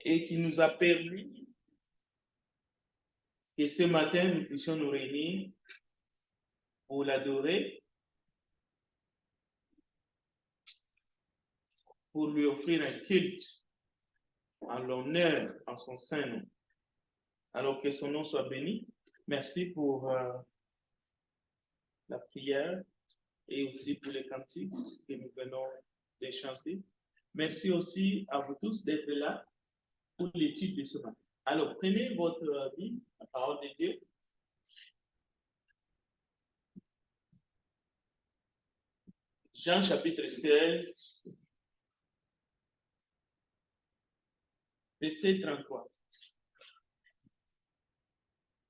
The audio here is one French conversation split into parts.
et qui nous a permis que ce matin, nous puissions nous réunir pour l'adorer, pour lui offrir un culte en l'honneur, en son saint nom. Alors que son nom soit béni. Merci pour la prière et aussi pour les cantiques que nous venons de chanter. Merci aussi à vous tous d'être là pour l'étude de ce matin. Alors, prenez votre Bible, la parole de Dieu. Jean chapitre 16, verset 33.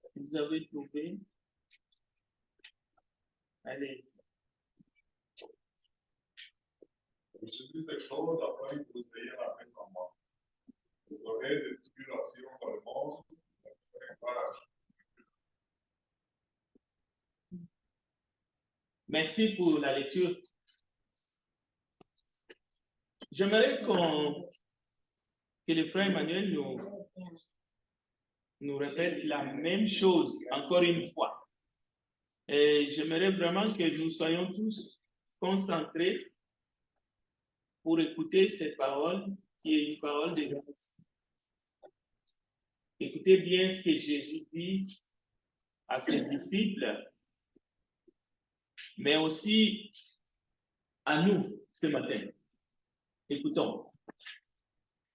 Si vous avez trouvé, allez-y. Je dis ces choses afin que vous ayez la paix en moi. Vous aurez des tribulations dans le monde, voilà. Merci pour la lecture. J'aimerais que le frère Emmanuel nous répète la même chose encore une fois. Et j'aimerais vraiment que nous soyons tous concentrés pour écouter cette parole qui est une parole de grâce. Écoutez bien ce que Jésus dit à ses disciples, mais aussi à nous ce matin. Écoutons.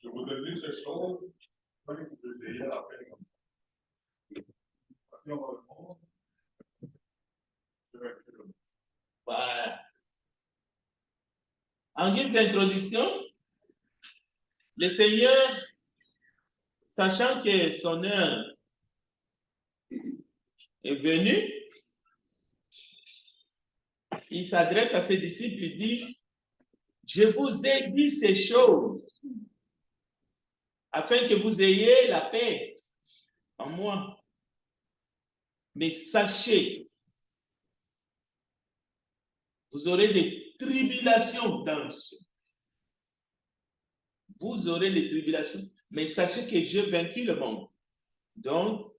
Je vous ai dit ces choses afin que vous ayez la paix en moi. Parce qu'on va le monde, je vais écrire le monde. Voilà. En guise d'introduction, le Seigneur, sachant que son heure est venue, il s'adresse à ses disciples et dit, je vous ai dit ces choses afin que vous ayez la paix en moi. Mais sachez, vous aurez des tribulations dans ce. Vous aurez des tribulations, mais sachez que j'ai vaincu le monde. Donc,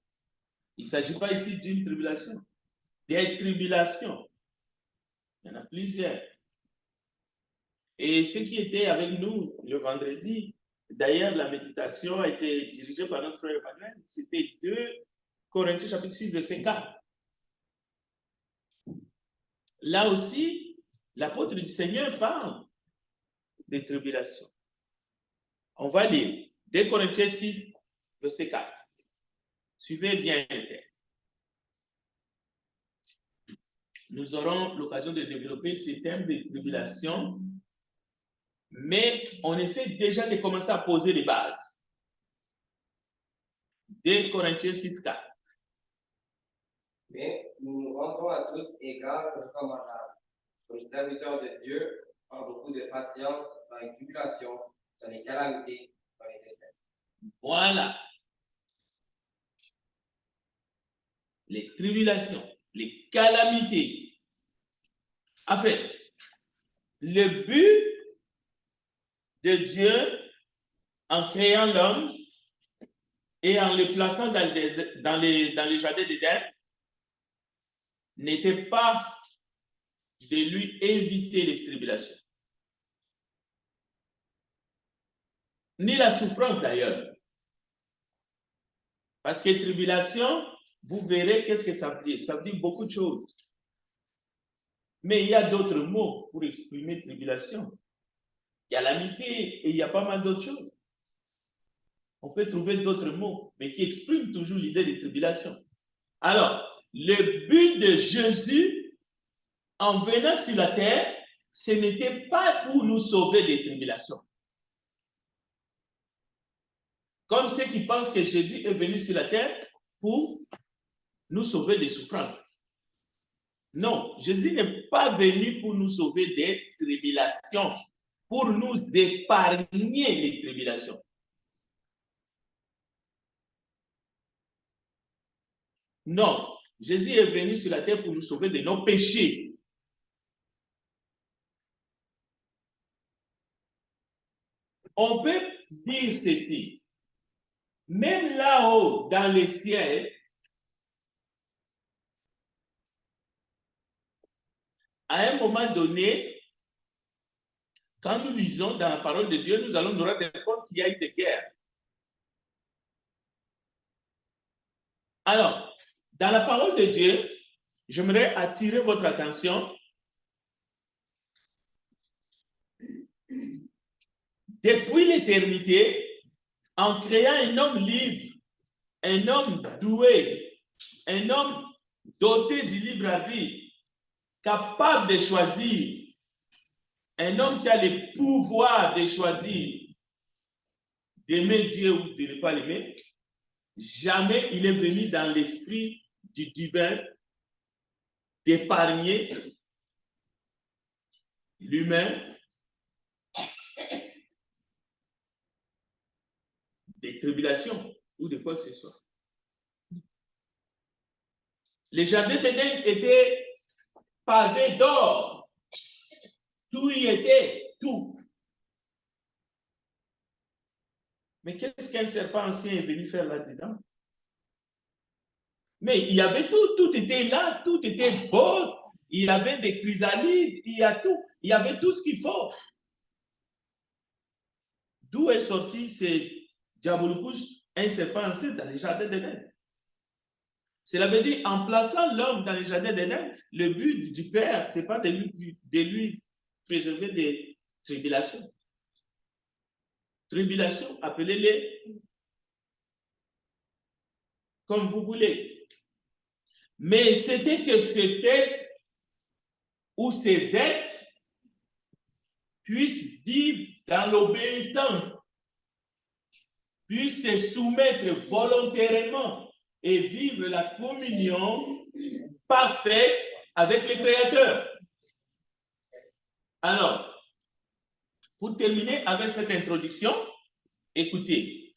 il ne s'agit pas ici d'une tribulation, des tribulations. Il y en a plusieurs. Et ce qui était avec nous le vendredi, d'ailleurs, la méditation a été dirigée par notre frère Emmanuel, c'était 2 Corinthiens chapitre 6, verset 4. Là aussi, l'apôtre du Seigneur parle des tribulations. On va lire 2 Corinthiens 6, verset 4. Suivez bien le texte. Nous aurons l'occasion de développer ce thème de tribulation, mais on essaie déjà de commencer à poser les bases. 2 Corinthiens 6, 4. Mais nous nous rendons à tous égards comme à comme serviteurs de Dieu, en beaucoup de patience, dans les tribulations, dans les calamités, dans les défaites. Voilà. Les tribulations, les calamités. En fait, le but de Dieu en créant l'homme et en le plaçant dans les jardins d'Éden n'était pas de lui éviter les tribulations. Ni la souffrance d'ailleurs. Parce que tribulation, vous verrez qu'est-ce que ça veut dire. Ça veut dire beaucoup de choses. Mais il y a d'autres mots pour exprimer tribulation. Calamité et il y a pas mal d'autres choses. On peut trouver d'autres mots, mais qui expriment toujours l'idée de tribulation. Alors, le but de Jésus, en venant sur la terre, ce n'était pas pour nous sauver des tribulations. Comme ceux qui pensent que Jésus est venu sur la terre pour nous sauver des souffrances. Non, Jésus n'est pas venu pour nous sauver des tribulations, pour nous épargner les tribulations. Non, Jésus est venu sur la terre pour nous sauver de nos péchés. On peut dire ceci. Même là-haut, dans les ciels, à un moment donné, quand nous lisons dans la parole de Dieu, nous allons nous rendre compte qu'il y a eu des guerres. Alors, dans la parole de Dieu, j'aimerais attirer votre attention depuis l'éternité, en créant un homme libre, un homme doué, un homme doté du libre arbitre, capable de choisir, un homme qui a le pouvoir de choisir d'aimer Dieu ou de ne pas l'aimer, jamais il est venu dans l'esprit du divin d'épargner l'humain des tribulations ou de quoi que ce soit. Les jardins d'Éden étaient pavés d'or. Tout y était, tout. Mais qu'est-ce qu'un serpent ancien est venu faire là-dedans? Mais il y avait tout, tout était là, tout était beau. Il y avait des chrysalides, il y a tout. Il y avait tout ce qu'il faut. D'où est sorti ce Diabolicus, un serpent ancien dans les jardins d'Éden? Cela veut dire, en plaçant l'homme dans les jardins d'Éden, le but du Père, ce n'est pas de lui préserver des tribulations. Tribulations, appelez-les comme vous voulez. Mais c'était que ces têtes ou ces êtres puissent vivre dans l'obéissance, puissent se soumettre volontairement et vivre la communion parfaite avec le Créateur. Alors, pour terminer avec cette introduction, écoutez,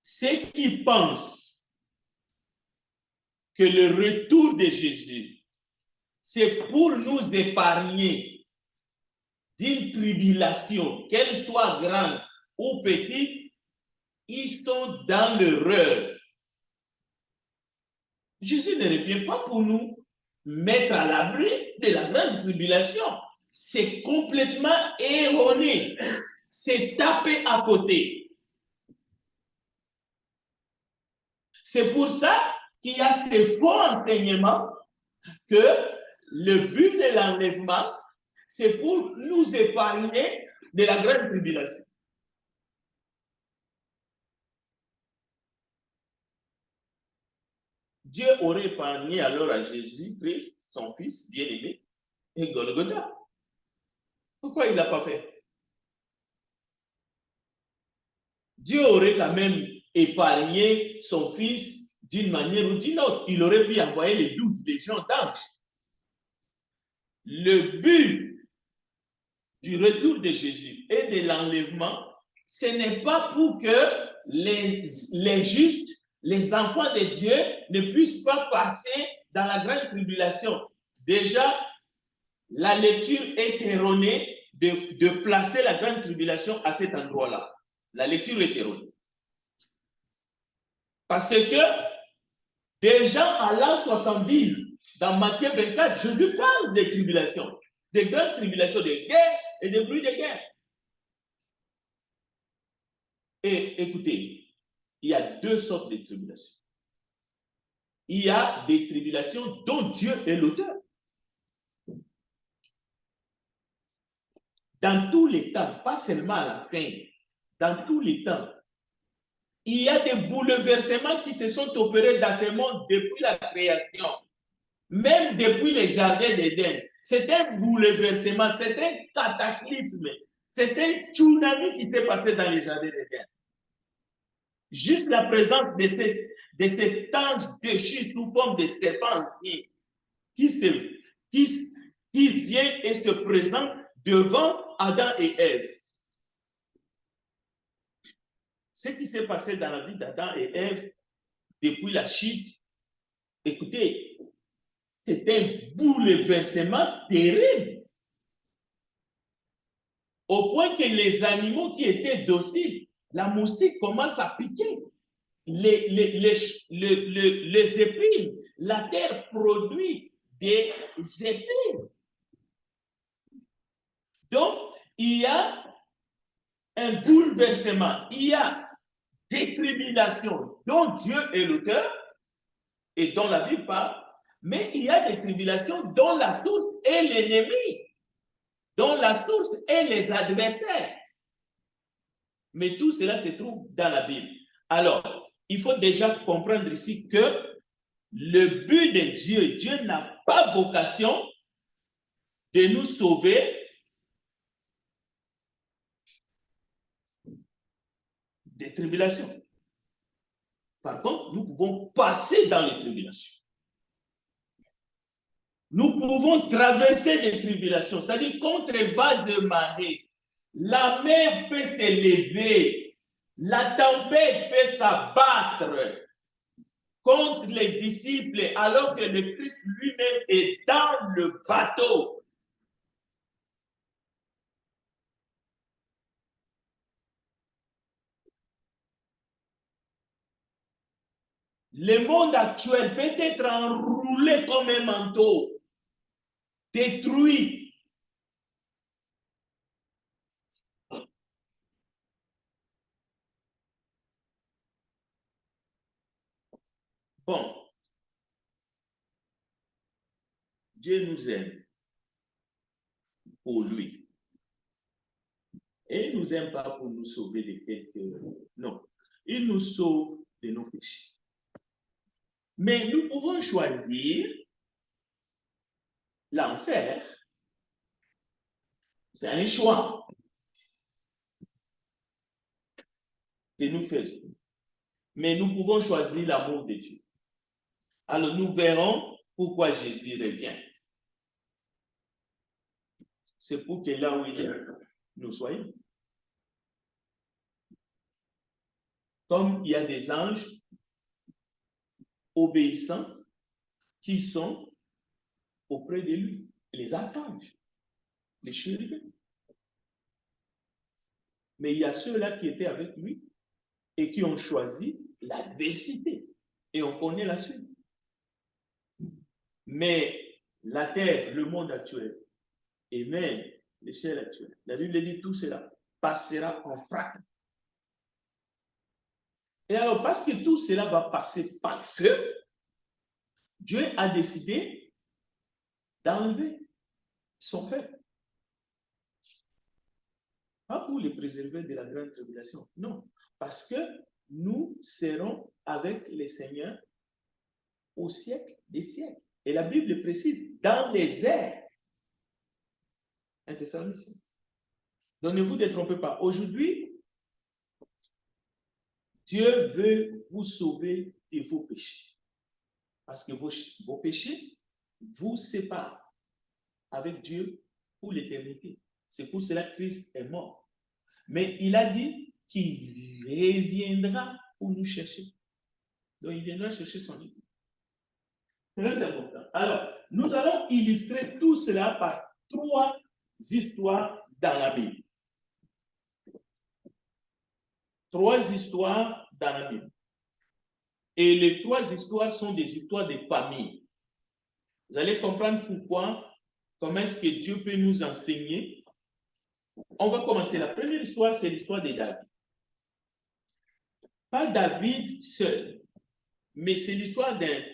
ceux qui pensent que le retour de Jésus, c'est pour nous épargner d'une tribulation, qu'elle soit grande ou petite, ils sont dans l'erreur. Jésus ne revient pas pour nous mettre à l'abri de la grande tribulation. C'est complètement erroné. C'est taper à côté. C'est pour ça qu'il y a ces faux enseignements que le but de l'enlèvement, c'est pour nous épargner de la grande tribulation. Dieu aurait épargné alors à Jésus-Christ, son fils bien-aimé, et Golgotha. Pourquoi il ne l'a pas fait? Dieu aurait quand même épargné son fils d'une manière ou d'une autre. Il aurait pu envoyer les 12 légions d'anges. Le but du retour de Jésus et de l'enlèvement, ce n'est pas pour que les justes, les enfants de Dieu ne puissent pas passer dans la grande tribulation. Déjà, la lecture est erronée de placer la grande tribulation à cet endroit-là. La lecture est erronée. Parce que déjà à l'an 70, dans Matthieu 24, Jésus parle des tribulations, des grandes tribulations, des guerres et des bruits de guerre. Et écoutez, il y a deux sortes de tribulations. Il y a des tribulations dont Dieu est l'auteur. Dans tous les temps, pas seulement à la fin, dans tous les temps, il y a des bouleversements qui se sont opérés dans ce monde depuis la création, même depuis les jardins d'Éden. C'est un bouleversement, c'est un cataclysme, c'est un tsunami qui s'est passé dans les jardins d'Éden. Juste la présence de cet ange déchu sous forme de serpent qui vient et se présente devant Adam et Ève. Ce qui s'est passé dans la vie d'Adam et Ève depuis la chute, écoutez, c'est un bouleversement terrible. Au point que les animaux qui étaient dociles, la moustique commence à piquer. les épines. La terre produit des épines. Donc, il y a un bouleversement, il y a des tribulations dont Dieu est l'auteur et dont la Bible parle, mais il y a des tribulations dont la source est l'ennemi, dont la source est les adversaires. Mais tout cela se trouve dans la Bible. Alors, il faut déjà comprendre ici que le but de Dieu, Dieu n'a pas vocation de nous sauver des tribulations. Par contre, nous pouvons passer dans les tribulations. Nous pouvons traverser des tribulations, c'est-à-dire contre les vagues de marée. La mer peut s'élever, la tempête peut s'abattre contre les disciples alors que le Christ lui-même est dans le bateau. Le monde actuel peut être enroulé comme un manteau, détruit. Bon, Dieu nous aime pour lui. Et il ne nous aime pas pour nous sauver de quelque... Non, il nous sauve de nos péchés. Mais nous pouvons choisir l'enfer. C'est un choix que nous faisons. Mais nous pouvons choisir l'amour de Dieu. Alors nous verrons pourquoi Jésus revient. C'est pour que là où il est, nous soyons. Comme il y a des anges obéissants qui sont auprès de lui, les archanges, les chérubins. Mais il y a ceux-là qui étaient avec lui et qui ont choisi l'adversité. Et on connaît la suite. Mais la terre, le monde actuel, et même le ciel actuel, la Bible dit tout cela passera en fracas. Et alors, parce que tout cela va passer par le feu, Dieu a décidé d'enlever son peuple. Pas pour les préserver de la grande tribulation, non. Parce que nous serons avec le Seigneur au siècle des siècles. Et la Bible précise, dans les airs. 1 Thessaloniciens. Donc ne vous détrompez pas. Aujourd'hui, Dieu veut vous sauver de vos péchés. Parce que vos péchés vous séparent avec Dieu pour l'éternité. C'est pour cela que Christ est mort. Mais il a dit qu'il reviendra pour nous chercher. Donc il viendra chercher son époux. Très important. Alors, nous allons illustrer tout cela par 3 histoires dans la Bible. 3 histoires dans la Bible. Et les 3 histoires sont des histoires de famille. Vous allez comprendre pourquoi, comment est-ce que Dieu peut nous enseigner. On va commencer. La première histoire, c'est l'histoire de David. Pas David seul, mais c'est l'histoire d'un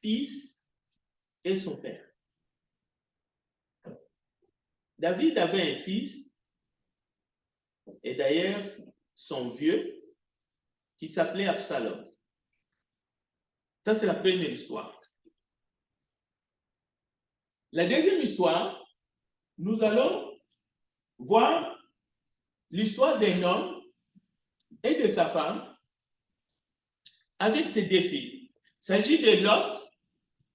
fils et son père. David avait un fils, et d'ailleurs, son vieux, qui s'appelait Absalom. Ça, c'est la première histoire. La deuxième histoire, nous allons voir l'histoire d'un homme et de sa femme avec ses 2 filles. Il s'agit de Lot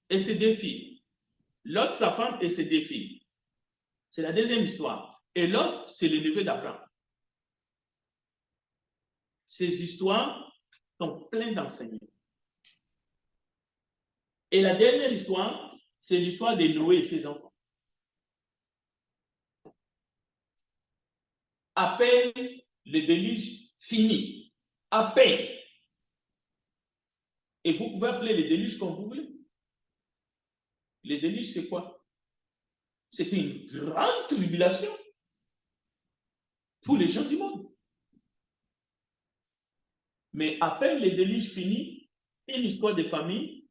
et ses 2 filles. Lot, sa femme et ses 2 filles. C'est la deuxième histoire. Et Lot, c'est le neveu d'Abraham. Ces histoires sont pleines d'enseignements. Et la dernière histoire, c'est l'histoire de Noé et ses enfants. À peine le déluge fini, à peine, Et vous pouvez appeler les déluges comme vous voulez. Les déluges, c'est quoi? C'est une grande tribulation pour les gens du monde. Mais à peine les déluges finis, une histoire de famille,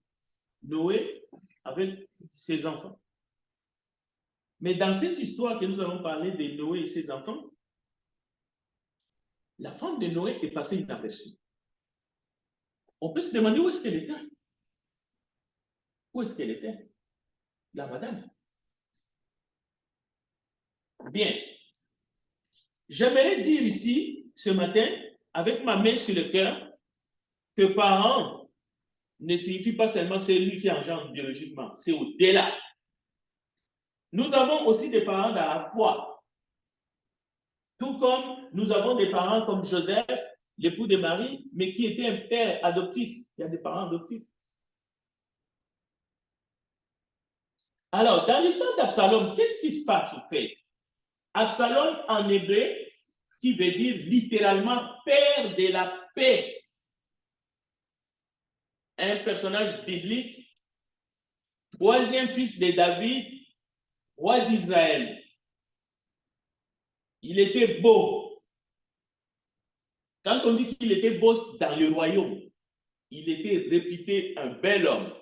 Noé avec ses enfants. Mais dans cette histoire que nous allons parler de Noé et ses enfants, la femme de Noé est passée inaperçue. On peut se demander où est-ce qu'elle était. Où est-ce qu'elle était? La madame. Bien. J'aimerais dire ici, ce matin, avec ma main sur le cœur, que parent ne signifie pas seulement celui qui engendre biologiquement, c'est au-delà. Nous avons aussi des parents dans la foi. Tout comme nous avons des parents comme Joseph, l'époux de Marie, mais qui était un père adoptif. Il y a des parents adoptifs. Alors, dans l'histoire d'Absalom, qu'est-ce qui se passe au fait? Absalom en hébreu, qui veut dire littéralement père de la paix. Un personnage biblique, troisième fils de David, roi d'Israël. Il était beau. Quand on dit qu'il était beau dans le royaume, il était réputé un bel homme.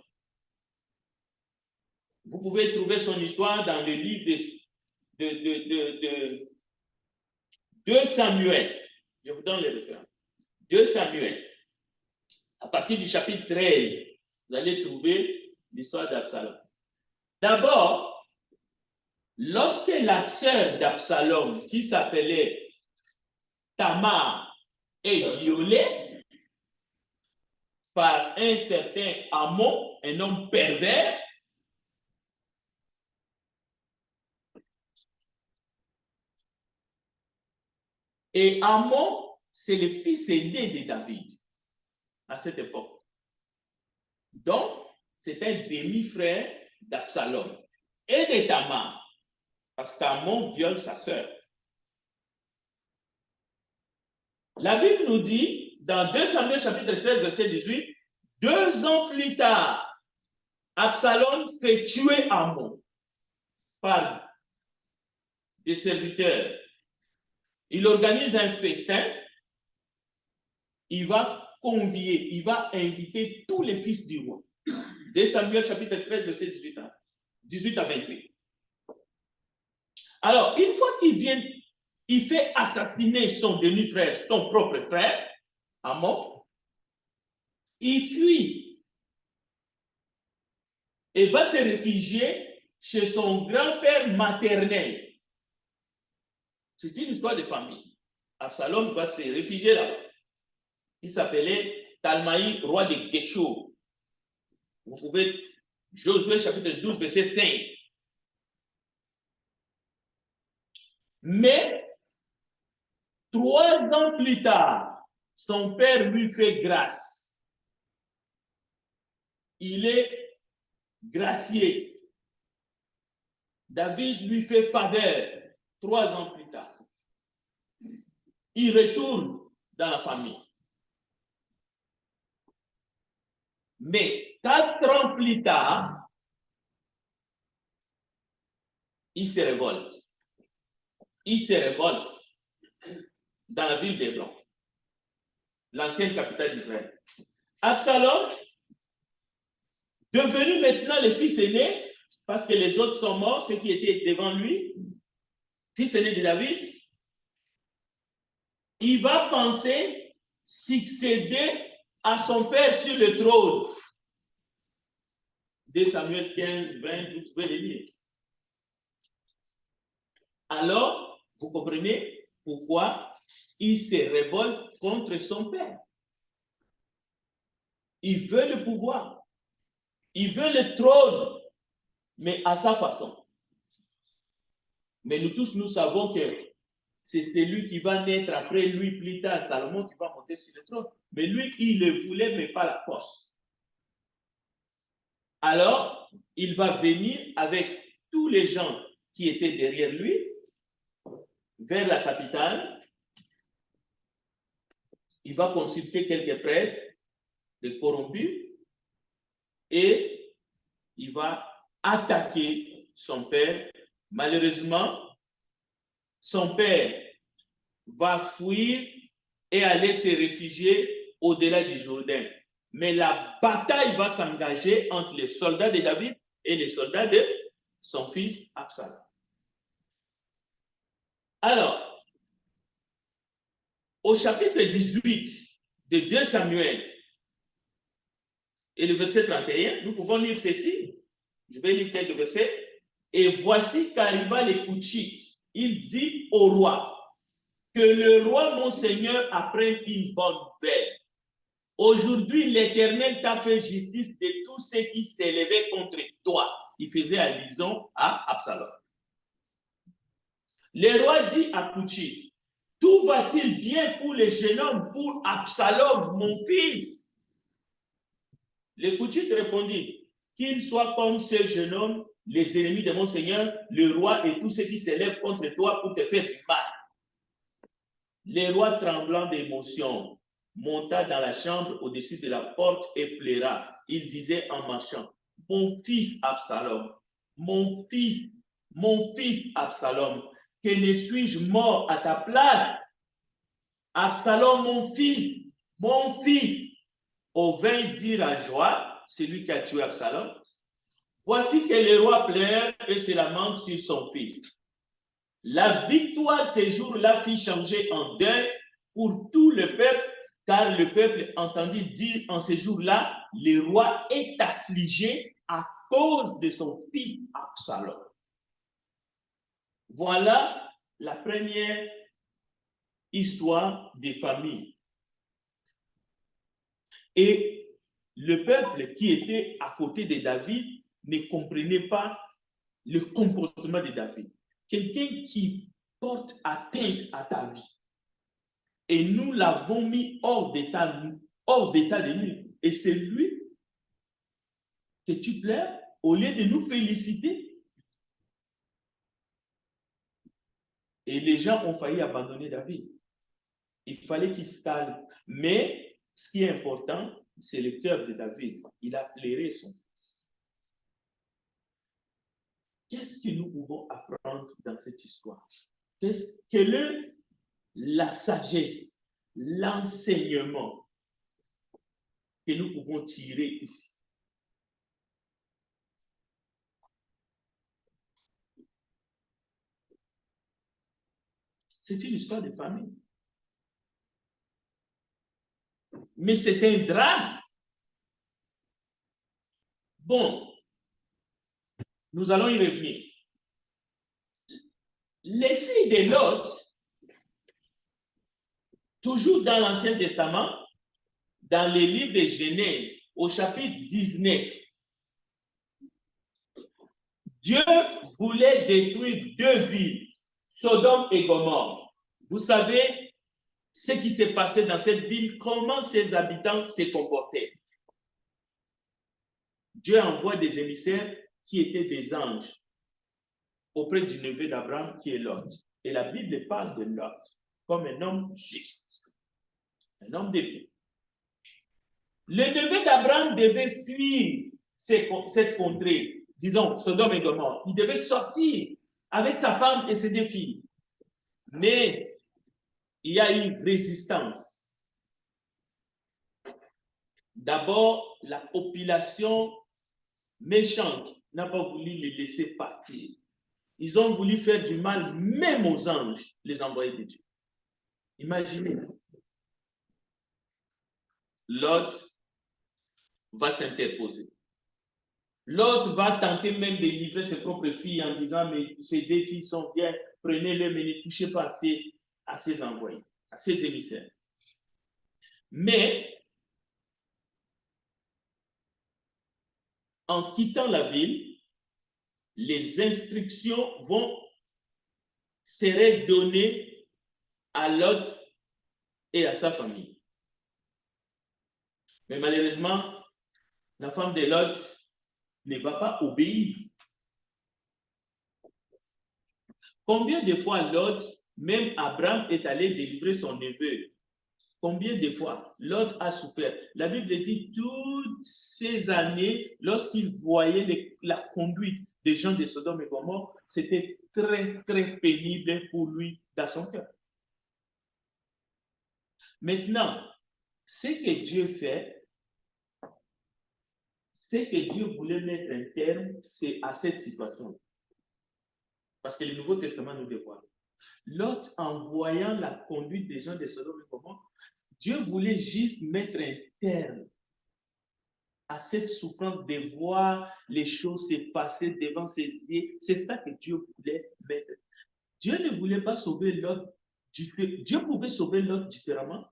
Vous pouvez trouver son histoire dans le livre de 2 Samuel. Je vous donne les références. 2 Samuel. À partir du chapitre 13, vous allez trouver l'histoire d'Absalom. D'abord, lorsque la sœur d'Absalom, qui s'appelait Tamar, est violée par un certain Amon, un homme pervers, et Amon, c'est le fils aîné de David à cette époque. Donc, c'est un demi-frère d'Absalom et de Tamar, parce qu'Amon viole sa sœur. La Bible nous dit, dans 2 Samuel chapitre 13, verset 18, 2 ans plus tard, Absalom fait tuer Amon par des serviteurs. Il organise un festin. Il va convier, il va inviter tous les fils du roi. 2 Samuel chapitre 13, verset 18 à 28. Alors, une fois qu'il vient, il fait assassiner son demi-frère, son propre frère, Amon. Il fuit et va se réfugier chez son grand-père maternel. C'est une histoire de famille. Absalom va se réfugier là-bas. Il s'appelait Talmaï, roi de Geshur. Vous pouvez, Josué chapitre 12, verset 5. Mais 3 ans plus tard, son père lui fait grâce. Il est gracié. David lui fait faveur 3 ans plus tard. Il retourne dans la famille. Mais 4 ans plus tard, il se révolte. Il se révolte dans la ville d'Hébron, l'ancienne capitale d'Israël. Absalom, devenu maintenant le fils aîné, parce que les autres sont morts, ceux qui étaient devant lui, fils aîné de David, il va penser succéder à son père sur le trône. 2 Samuel 15, 20, vous pouvez les lire. Alors, vous comprenez pourquoi il se révolte contre son père. Il veut le pouvoir. Il veut le trône, mais à sa façon. Mais nous tous, nous savons que c'est celui qui va naître après lui plus tard, Salomon, qui va monter sur le trône. Mais lui, il le voulait, mais pas la force. Alors, il va venir avec tous les gens qui étaient derrière lui vers la capitale. Il va consulter quelques prêtres, des corrompus, et il va attaquer son père. Malheureusement, son père va fuir et aller se réfugier au-delà du Jourdain. Mais la bataille va s'engager entre les soldats de David et les soldats de son fils Absalom. Alors, au chapitre 18 de 2 Samuel et le verset 31, nous pouvons lire ceci. Je vais lire quelques versets. Et voici qu'arriva les Couchites. Il dit au roi que le roi, mon Seigneur, apprenne une bonne nouvelle. Aujourd'hui, l'Éternel t'a fait justice de tous ceux qui s'élevaient contre toi. Il faisait allusion à Absalom. Le roi dit à Couchite, tout va-t-il bien pour le jeune homme, pour Absalom, mon fils? Le Couchite répondit, qu'il soit comme ce jeune homme, les ennemis de mon Seigneur, le roi et tous ceux qui s'élèvent contre toi pour te faire du mal. Le roi, tremblant d'émotion, monta dans la chambre au-dessus de la porte et pleura. Il disait en marchant, mon fils Absalom, mon fils Absalom, que ne suis-je mort à ta place? Absalom, mon fils, au vain dire à Joab, celui qui a tué Absalom, voici que le roi pleure et se lamente sur son fils. La victoire ce jour-là fit changer en deuil pour tout le peuple, car le peuple entendit dire en ce jour-là, le roi est affligé à cause de son fils Absalom. Voilà la première histoire des familles. Et le peuple qui était à côté de David ne comprenait pas le comportement de David. Quelqu'un qui porte atteinte à ta vie. Et nous l'avons mis hors d'état de nuire. Et c'est lui que tu pleures au lieu de nous féliciter. Et les gens ont failli abandonner David. Il fallait qu'il se calme. Mais ce qui est important, c'est le cœur de David. Il a pleuré son fils. Qu'est-ce que nous pouvons apprendre dans cette histoire? Quelle est la sagesse, l'enseignement que nous pouvons tirer ici? C'est une histoire de famille. Mais c'est un drame. Bon, nous allons y revenir. Les filles de Lot, toujours dans l'Ancien Testament, dans les livres de Genèse, au chapitre 19, Dieu voulait détruire 2 villes, Sodome et Gomorrhe. Vous savez ce qui s'est passé dans cette ville, comment ses habitants se comportaient. Dieu envoie des émissaires qui étaient des anges auprès du neveu d'Abraham qui est Lot. Et la Bible parle de Lot comme un homme juste, un homme d'épée. Le neveu d'Abraham devait fuir cette contrée, disons Sodome et Gomorrhe. Il devait sortir avec sa femme et ses 2 filles. Mais il y a une résistance. D'abord, la population méchante n'a pas voulu les laisser partir. Ils ont voulu faire du mal même aux anges, les envoyés de Dieu. Imaginez. Lot va s'interposer. Lot va tenter même de livrer ses propres filles en disant, mais ces 2 filles sont bien, prenez-les, mais ne touchez pas à ces envoyés, à ces émissaires. Mais, en quittant la ville, les instructions seraient données à Lot et à sa famille. Mais malheureusement, la femme de Lot ne va pas obéir. Combien de fois Lot, même Abraham, est allé délivrer son neveu Combien de fois Lot a souffert? La Bible dit toutes ces années, lorsqu'il voyait la conduite des gens de Sodome et Gomorrhe, c'était très, très pénible pour lui dans son cœur. Maintenant, ce que Dieu fait, c'est que Dieu voulait mettre un terme à cette situation. Parce que le Nouveau Testament nous dévoile. Lot, en voyant la conduite des gens de Sodome et Gomorrhe, Dieu voulait juste mettre un terme à cette souffrance de voir les choses se passer devant ses yeux. C'est ça que Dieu voulait mettre. Dieu ne voulait pas sauver Lot. Dieu pouvait sauver Lot différemment.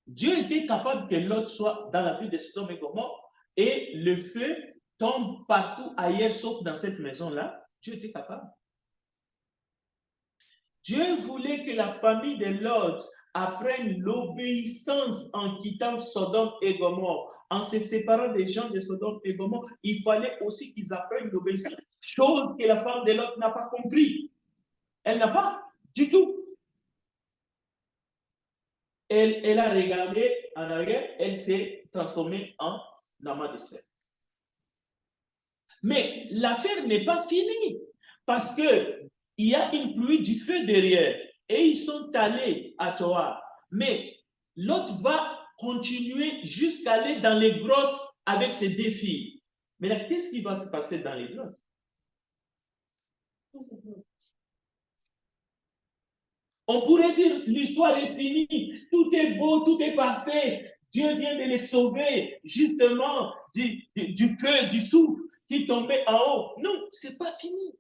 Dieu était capable que Lot soit dans la ville de Sodome et Gomorrhe et le feu tombe partout ailleurs sauf dans cette maison-là. Dieu était capable. Dieu voulait que la famille de Lot apprenne l'obéissance en quittant Sodome et Gomorrhe. En se séparant des gens de Sodome et Gomorrhe, il fallait aussi qu'ils apprennent l'obéissance. Chose que la femme de Lot n'a pas compris. Elle n'a pas du tout. Elle a regardé en arrière, elle s'est transformée en amas de sel. Mais l'affaire n'est pas finie parce qu'il y a une pluie du feu derrière et ils sont allés à Toa. Mais l'autre va continuer jusqu'à aller dans les grottes avec ses deux filles. Mais là, qu'est-ce qui va se passer dans les grottes? On pourrait dire l'histoire est finie, tout est beau, tout est parfait. Dieu vient de les sauver justement du feu, du souffle qui tombait en haut. Non, ce n'est pas fini.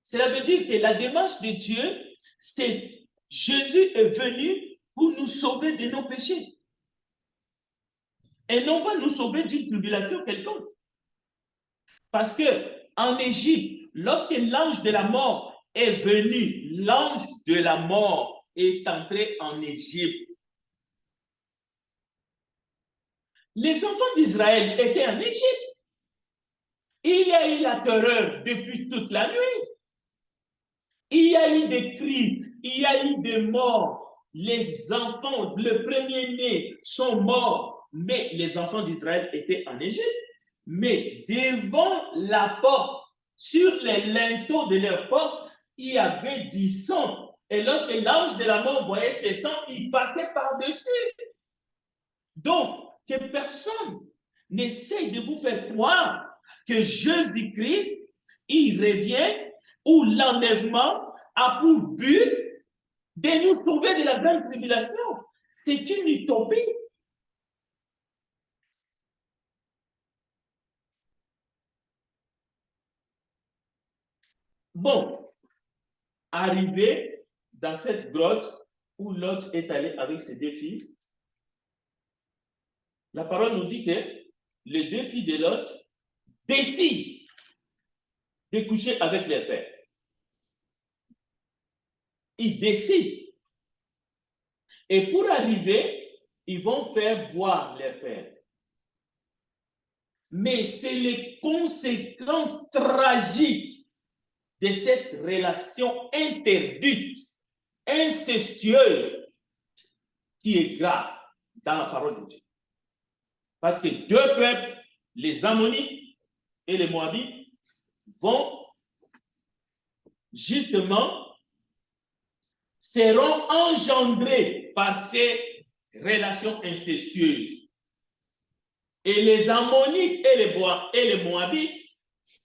Cela veut dire que la démarche de Dieu, c'est Jésus est venu pour nous sauver de nos péchés. Et non pas nous sauver d'une tribulation quelconque. Parce que en Égypte, lorsque l'ange de la mort est venu, l'ange de la mort est entré en Égypte. Les enfants d'Israël étaient en Égypte. Il y a eu la terreur depuis toute la nuit. Il y a eu des cris, il y a eu des morts. Les enfants, le premier-né, sont morts, mais les enfants d'Israël étaient en Égypte. Mais devant la porte, sur les linteaux de leur porte, il y avait du sang. Et lorsque l'ange de la mort voyait ce sang, il passait par-dessus. Donc, que personne n'essaye de vous faire croire que Jésus-Christ, il revient ou l'enlèvement a pour but de nous sauver de la grande tribulation. C'est une utopie. Bon, arrivé dans cette grotte où Lot est allé avec ses deux filles, la parole nous dit que les deux filles de Lot décident de coucher avec leur père. Ils décident. Et pour arriver, ils vont faire boire leur père. Mais c'est les conséquences tragiques de cette relation interdite, incestueuse, qui est grave dans la parole de Dieu. Parce que deux peuples, les Ammonites et les Moabites, vont justement seront engendrés par ces relations incestueuses. Et les Ammonites et les Moabites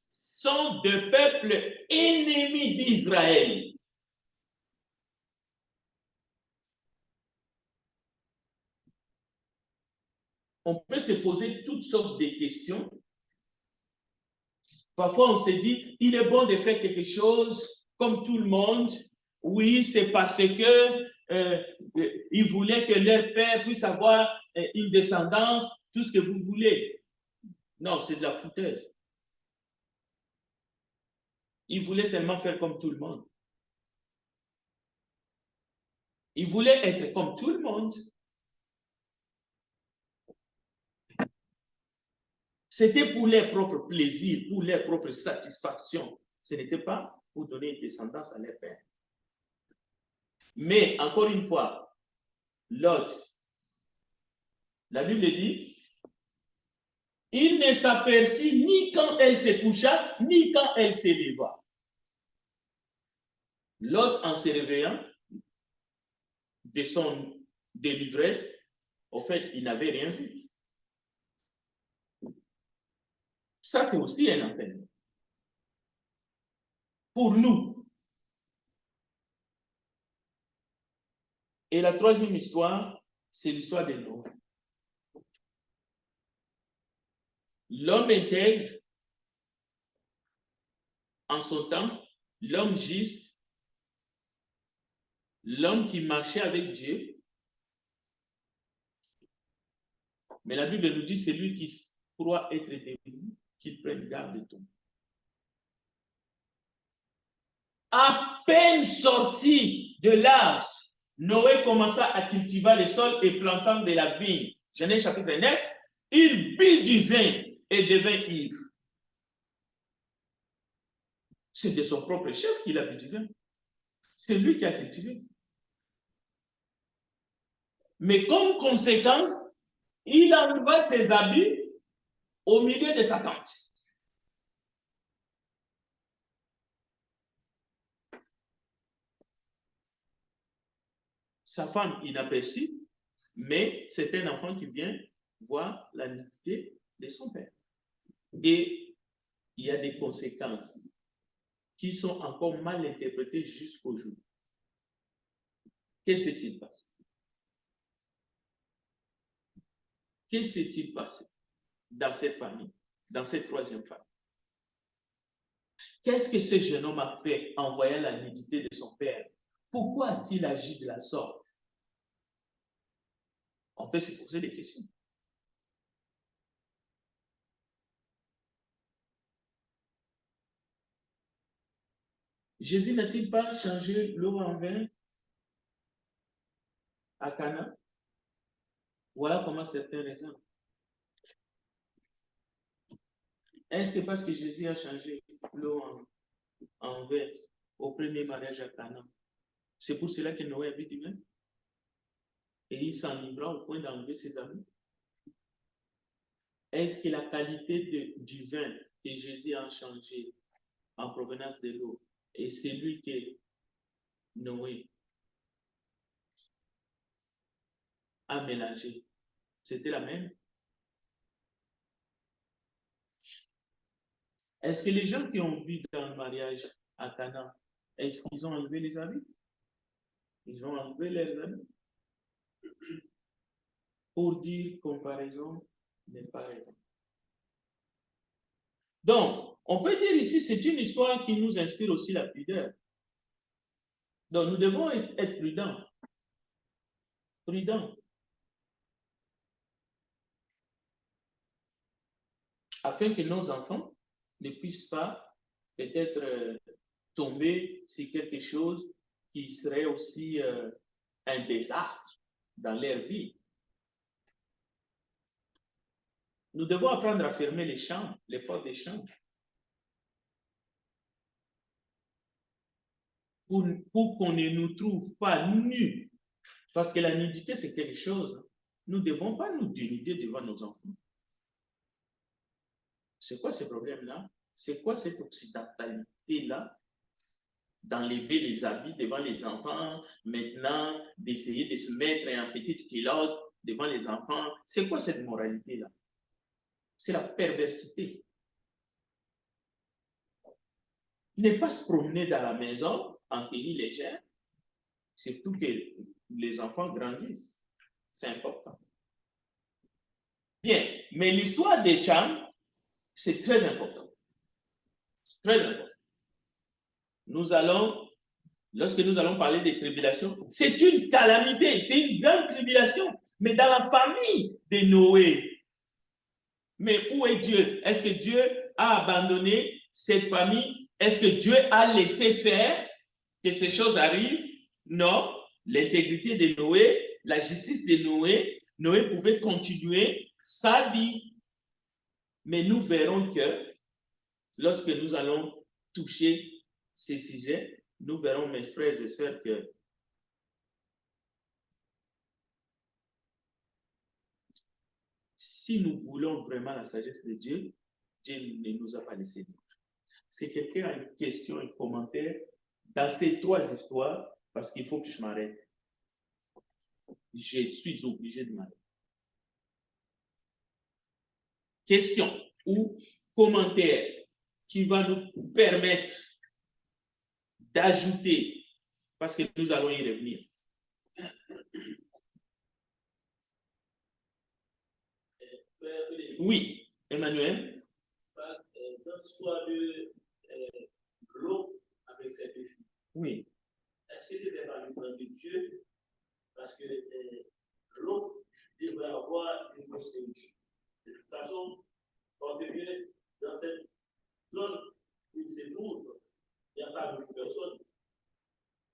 sont deux peuples ennemis d'Israël. On peut se poser toutes sortes de questions. Parfois, on se dit, il est bon de faire quelque chose comme tout le monde. Oui, c'est parce que ils voulaient que leur père puisse avoir une descendance, tout ce que vous voulez. Non, c'est de la foutaise. Ils voulaient seulement faire comme tout le monde. Ils voulaient être comme tout le monde. C'était pour leur propre plaisir, pour leur propre satisfaction. Ce n'était pas pour donner une descendance à leur père. Mais encore une fois, Lot, la Bible dit, il ne s'aperçut ni quand elle se coucha, ni quand elle se leva. Lot, en se réveillant de l'ivresse, au fait, il n'avait rien vu. Ça, c'est aussi un enseignement. Pour nous. Et la troisième histoire, c'est l'histoire de Noé. L'homme intègre, en son temps, l'homme juste, l'homme qui marchait avec Dieu. Mais la Bible nous dit, c'est lui qui croit être devenu, qu'il prenne garde de tout. À peine sorti de l'âge, Noé commença à cultiver le sol et plantant de la vigne. Genèse chapitre 9, il but du vin et devint ivre. C'est de son propre chef qu'il a bu du vin. C'est lui qui a cultivé. Mais comme conséquence, il enleva ses habits au milieu de sa tente. Sa femme inaperçue, mais c'est un enfant qui vient voir la nudité de son père. Et il y a des conséquences qui sont encore mal interprétées jusqu'au jour. Qu'est-ce qui s'est-il passé? Qu'est-ce qui s'est-il passé dans cette famille, dans cette troisième famille? Qu'est-ce que ce jeune homme a fait en voyant la nudité de son père? Pourquoi a-t-il agi de la sorte? On peut se poser des questions. Jésus n'a-t-il pas changé l'eau en vin à Cana? Voilà comment certains raisonnent. Est-ce que parce que Jésus a changé l'eau en vin au premier mariage à Cana, c'est pour cela que Noé a bu du vin? Et il s'enivra au point d'enlever ses amis? Est-ce que la qualité du vin que Jésus a changé en provenance de l'eau et celui que Noé a mélangé, c'était la même? Est-ce que les gens qui ont bu dans le mariage à Cana, est-ce qu'ils ont enlevé les habits? Ils ont enlevé leurs habits. Pour dire comparaison n'est pas raison. Donc, on peut dire ici, c'est une histoire qui nous inspire aussi la pudeur. Donc, nous devons être prudents. Prudents. Afin que nos enfants ne puissent pas peut-être tomber sur quelque chose qui serait aussi un désastre dans leur vie. Nous devons apprendre à fermer les chambres, les portes des chambres. Pour qu'on ne nous trouve pas nus. Parce que la nudité, c'est quelque chose. Nous ne devons pas nous dénuder devant nos enfants. C'est quoi ce problème-là? C'est quoi cette occidentalité-là d'enlever les habits devant les enfants, maintenant d'essayer de se mettre en petite culotte devant les enfants? C'est quoi cette moralité-là? C'est la perversité. Ne pas se promener dans la maison en tenue légère, surtout que les enfants grandissent. C'est important. Bien, mais l'histoire des Tcham, c'est très important. Très important. Lorsque nous allons parler des tribulations, c'est une calamité, c'est une grande tribulation, mais dans la famille de Noé. Mais où est Dieu? Est-ce que Dieu a abandonné cette famille? Est-ce que Dieu a laissé faire que ces choses arrivent? Non. L'intégrité de Noé, la justice de Noé, Noé pouvait continuer sa vie. Mais nous verrons que lorsque nous allons toucher ces sujets, nous verrons, mes frères et sœurs, que si nous voulons vraiment la sagesse de Dieu, Dieu ne nous a pas laissé libre. Si quelqu'un a une question, un commentaire, dans ces 3 histoires, parce qu'il faut que je m'arrête. Je suis obligé de m'arrêter. Question ou commentaire qui va nous permettre d'ajouter, parce que nous allons y revenir. Oui, Emmanuel. Dans l'histoire de l'eau avec ses 2 filles. Oui. Est-ce que c'était par le plan de Dieu? Parce que l'eau devrait avoir une postérité. De toute façon, parce que dans cette zone où c'est lourd, il n'y a pas beaucoup de personnes.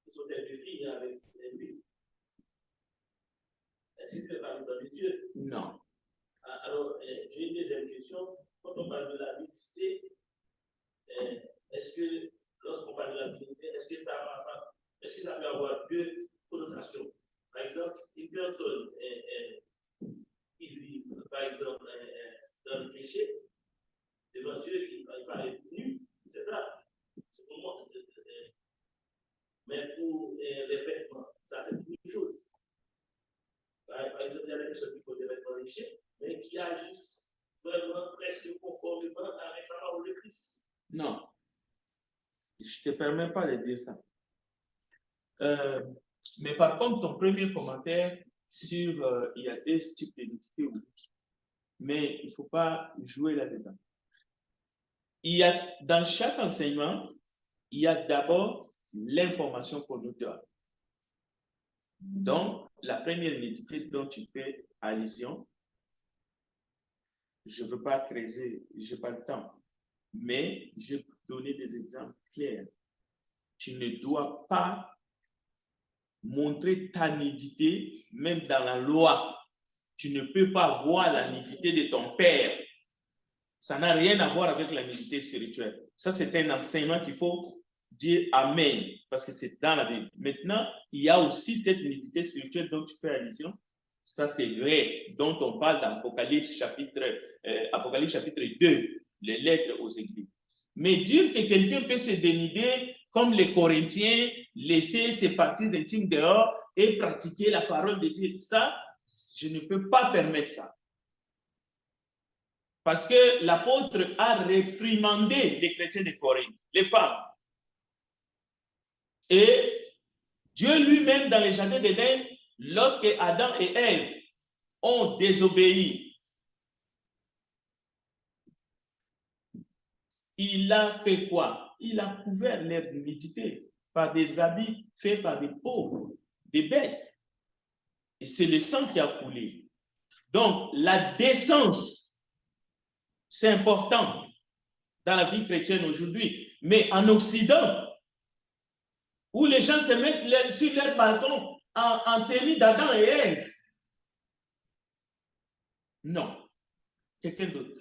Ce sont des 2 filles avec lui. Est-ce que c'était par le plan de Dieu? Non. Alors, j'ai une deuxième question. Quand on parle de la mixité, est-ce que, lorsqu'on parle de la mixité, est-ce que ça peut avoir 2 connotations? Par exemple, une personne qui vit, par exemple, dans le péché, devant Dieu, il paraît nu, c'est ça? C'est pour moi. Mais pour les vêtements, ça fait beaucoup de choses. Par exemple, il y a des personnes qui font des vêtements légers, mais qui agissent vraiment presque conformément avec la parole de Christ. Non. Je ne te permets pas de dire ça. Mais par contre, ton premier commentaire sur il y a 2 types d'identité, mais il ne faut pas jouer là-dedans. Il y a, dans chaque enseignement, il y a d'abord l'information qu'on nous donne. Donc, la première identité dont tu fais allusion, je ne veux pas creuser, je n'ai pas le temps, mais je vais donner des exemples clairs. Tu ne dois pas montrer ta nudité, même dans la loi. Tu ne peux pas voir la nudité de ton père. Ça n'a rien à voir avec la nudité spirituelle. Ça, c'est un enseignement qu'il faut dire Amen, parce que c'est dans la Bible. Maintenant, il y a aussi cette nudité spirituelle dont tu fais allusion. Ça, c'est vrai, dont on parle dans Apocalypse chapitre 2, les lettres aux églises. Mais dire que quelqu'un peut se dénuder comme les Corinthiens, laisser ses parties intimes dehors et pratiquer la parole de Dieu, ça, je ne peux pas permettre ça. Parce que l'apôtre a réprimandé les chrétiens de Corinthe, les femmes. Et Dieu lui-même, dans le jardin d'Éden, lorsque Adam et Ève ont désobéi, il a fait quoi? Il a couvert leur nudité par des habits faits par des peaux, des bêtes. Et c'est le sang qui a coulé. Donc, la décence, c'est important dans la vie chrétienne aujourd'hui. Mais en Occident, où les gens se mettent sur leur balcon en tenue d'Adam et Ève. Non. Quelqu'un d'autre.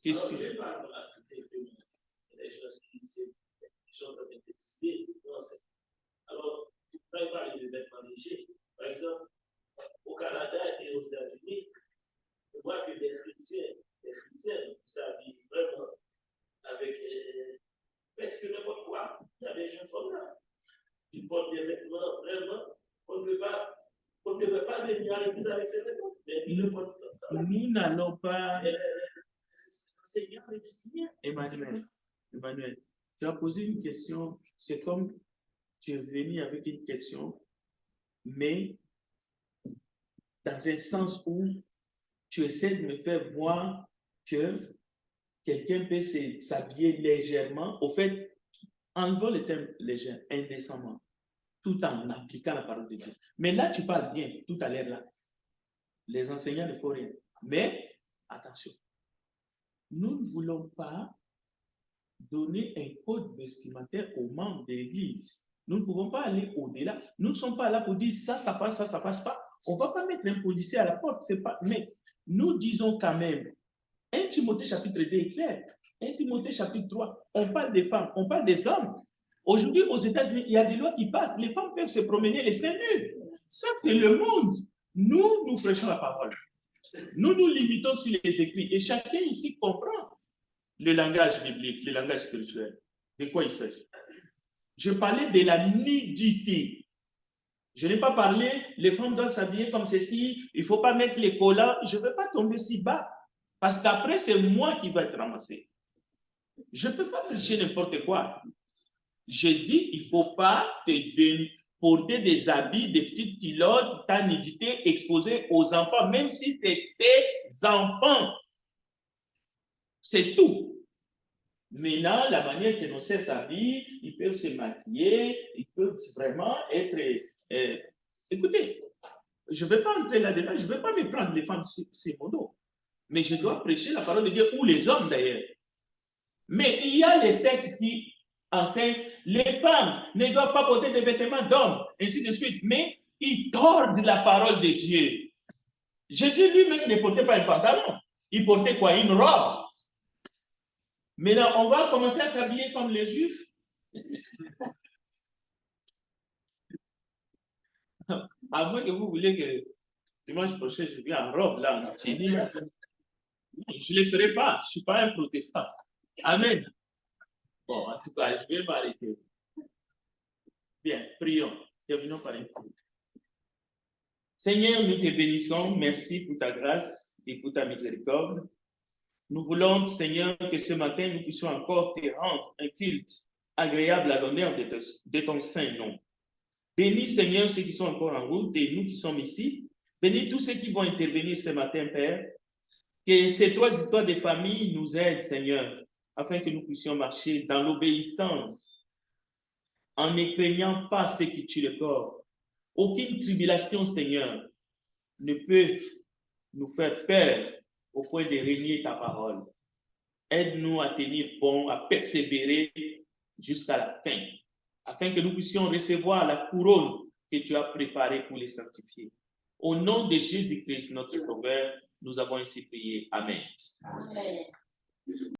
Qu'est-ce que je parle de la critique des choses qui sont en train de décider. Alors, tu peux parler de vêtements légers. Par exemple, au Canada et aux États-Unis, je vois que des chrétiens qui s'habillent vraiment avec presque n'importe quoi. Il y a des gens comme ça. Ils portent des vêtements vraiment qu'on ne devrait pas venir à l'église avec ces vêtements. Mais ils le portent comme ça. Nous n'allons pas. Seigneur, Emmanuel, tu as posé une question. C'est comme tu es venu avec une question, mais dans un sens où tu essaies de me faire voir que quelqu'un peut s'habiller légèrement. Au fait, enlevons le terme léger, indécemment, tout en appliquant la parole de Dieu. Mais là, tu parles bien, tout à l'heure là. Les enseignants ne font rien. Mais, attention, nous ne voulons pas donner un code vestimentaire aux membres de l'Église. Nous ne pouvons pas aller au-delà. Nous ne sommes pas là pour dire ça passe, ça passe pas. On ne va pas mettre un policier à la porte. C'est pas... Mais nous disons quand même, 1 Timothée chapitre 2 est clair. 1 Timothée chapitre 3, on parle des femmes, on parle des hommes. Aujourd'hui, aux États-Unis, il y a des lois qui passent. Les femmes peuvent se promener les seins nus. Ça, c'est le monde. Nous prêchons la parole. Nous nous limitons sur les écrits et chacun ici comprend le langage biblique, le langage spirituel. De quoi il s'agit? Je parlais de la nudité. Je n'ai pas parlé, les femmes doivent s'habiller comme ceci, il ne faut pas mettre les collants. Je ne veux pas tomber si bas, parce qu'après, c'est moi qui vais être ramassé. Je ne peux pas prêcher n'importe quoi. Je dis, il ne faut pas te porter des habits, des petites culottes, ta nudité exposée aux enfants, même si c'est tes enfants. C'est tout. Maintenant, la manière que nos sœurs s'habillent, ils peuvent se maquiller, ils peuvent vraiment être... écoutez, je ne vais pas entrer là-dedans, je ne vais pas me prendre les femmes sur mon dos. Mais je dois prêcher la parole de Dieu, ou les hommes d'ailleurs. Mais il y a les sectes qui enseignent, les femmes ne doivent pas porter des vêtements d'hommes, ainsi de suite. Mais ils tordent la parole de Dieu. Jésus lui-même ne portait pas un pantalon. Il portait quoi? Une robe. Maintenant, on va commencer à s'habiller comme les Juifs. À moins que vous voulez que dimanche prochain, je vienne en robe, là, en tenue. Je ne le ferai pas. Je ne suis pas un protestant. Amen. Bon, en tout cas, je vais m'arrêter. Bien, prions. Terminons par une prière. Seigneur, nous te bénissons. Merci pour ta grâce et pour ta miséricorde. Nous voulons, Seigneur, que ce matin, nous puissions encore te rendre un culte agréable à l'honneur de ton saint nom. Bénis, Seigneur, ceux qui sont encore en route et nous qui sommes ici. Bénis tous ceux qui vont intervenir ce matin, Père. Que ces trois histoires de famille nous aident, Seigneur, afin que nous puissions marcher dans l'obéissance, en ne craignant pas ce qui tue le corps. Aucune tribulation, Seigneur, ne peut nous faire peur au point de régner ta parole. Aide-nous à tenir bon, à persévérer jusqu'à la fin, afin que nous puissions recevoir la couronne que tu as préparée pour les sanctifier. Au nom de Jésus-Christ, notre Sauveur, nous avons ainsi prié. Amen. Amen.